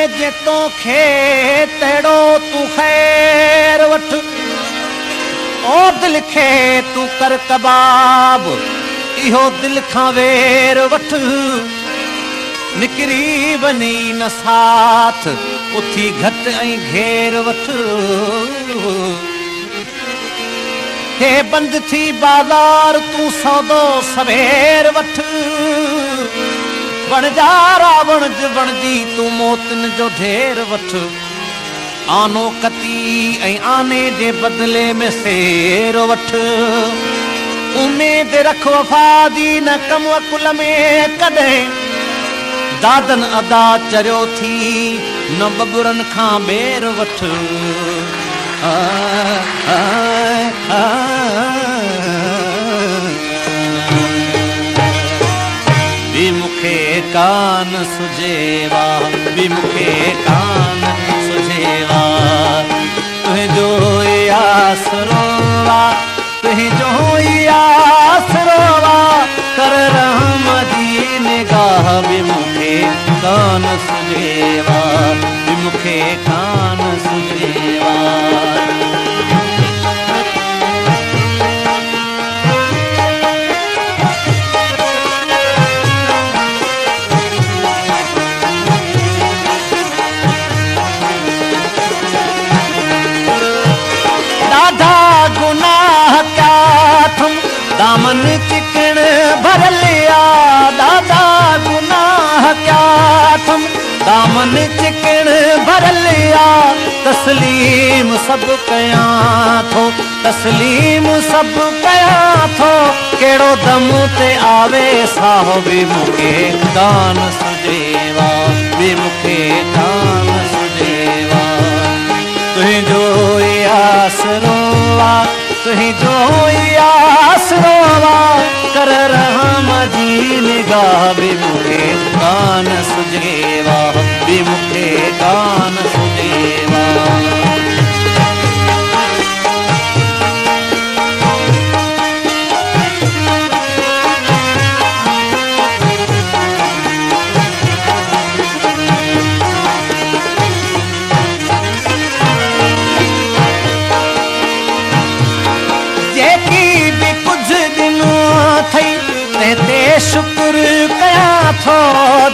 जे तोखे तहिड़ो तूं ख़ैर वठ, ओ दिल खे तूं कर कबाब, इहो दिल खां वेर वठ। निकिरी वञी न साथ, उथी घट ऐं घेर वठ। हे बंद थी बाज़ार तूं सौदो सवेर वठ। वणजा रावण जो वणजी तूं मोतिन जो ढेर वठ। आनो कती ऐं आने जे बदिले में सेर वठ। उमेद रख वफ़ा जी न कम कुल में कॾहिं, दादन अदा चरियो थी न बबुरन खां ॿेर वठ। बि मूंखे कान सुझेवा, बि मूंखे कान सुझेवा, तुंहिंजो आसरो आहे, तुंहिंजो आसरो आहे, कर रहम जी निगाह। बि मूंखे कान सुझेवा, बि मूंखे कान सुझेवा। दामन चिकन भरलिया, दादा गुनाह क्या थम, दामन चिकन भरलिया। तस्लीम सब कयां थो, तस्लीम सब कयां थो, केड़ो दम ते आवे साहो। बि मूंखे कान सुझेवा, बि मूंखे कान सुझेवा, तुंहिंजो आसरो आहे, तुंहिंजो आसरो आहे, कर रहम जी निगाह। बि मूंखे कान सुझेवा, बि मूंखे कान सुझेवा। ते शुक्र कयां थो,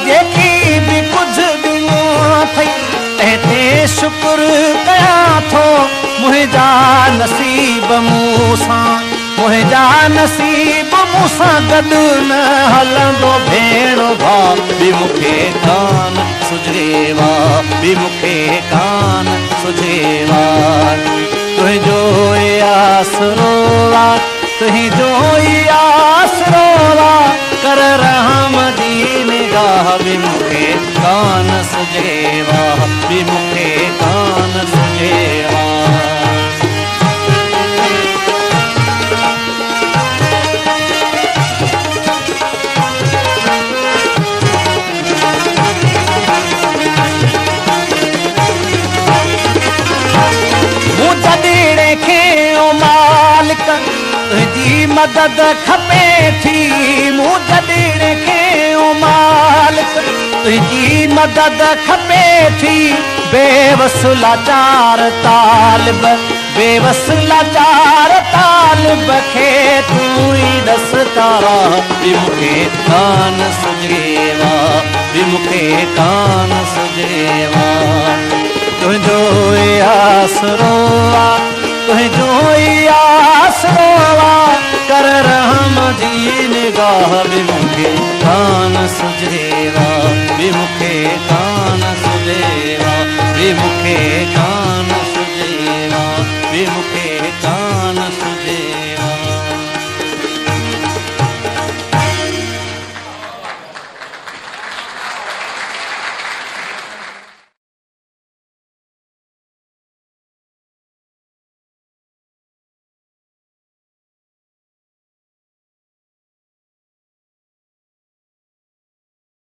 जेकी बि कुझु ॾिनो अथई, ते शुक्र कयां थो। मुंहिंजा नसीब मूंसां, मुंहिंजा नसीब मूंसां गॾु न हलंदो भेण भाउ। बि मूंखे कान सुझेवा, बि मूंखे कान सुझेवा, तुंहिंजो आसरो आहे, तुंहिंजो आसरो आहे, कर रहम जी निगाह। बि मूंखे कान सुझेवा, बि मूंखे कान सुझेवा। मूं जॾीड़े खे ओ मालिक तुंहिंजी मदद खपे थी, मूं जॾीड़े खे ओ मालिक तुंहिंजी मदद खपे थी। बेवस लाचार तालिब, बेवस लाचार तालिब खे तूं ई ॾस तारा। बि मूंखे कान सुझेवा, बि मूंखे कान सुझेवा, तुंहिंजो आसरो आहे, तुंहिंजो आसरो आहे, कर रहम जी निगाह। बि मूंखे कान सुझेवा, बि मूंखे कान सुझेवा, बि मूंखे कान सुझेवा, बि मूंखे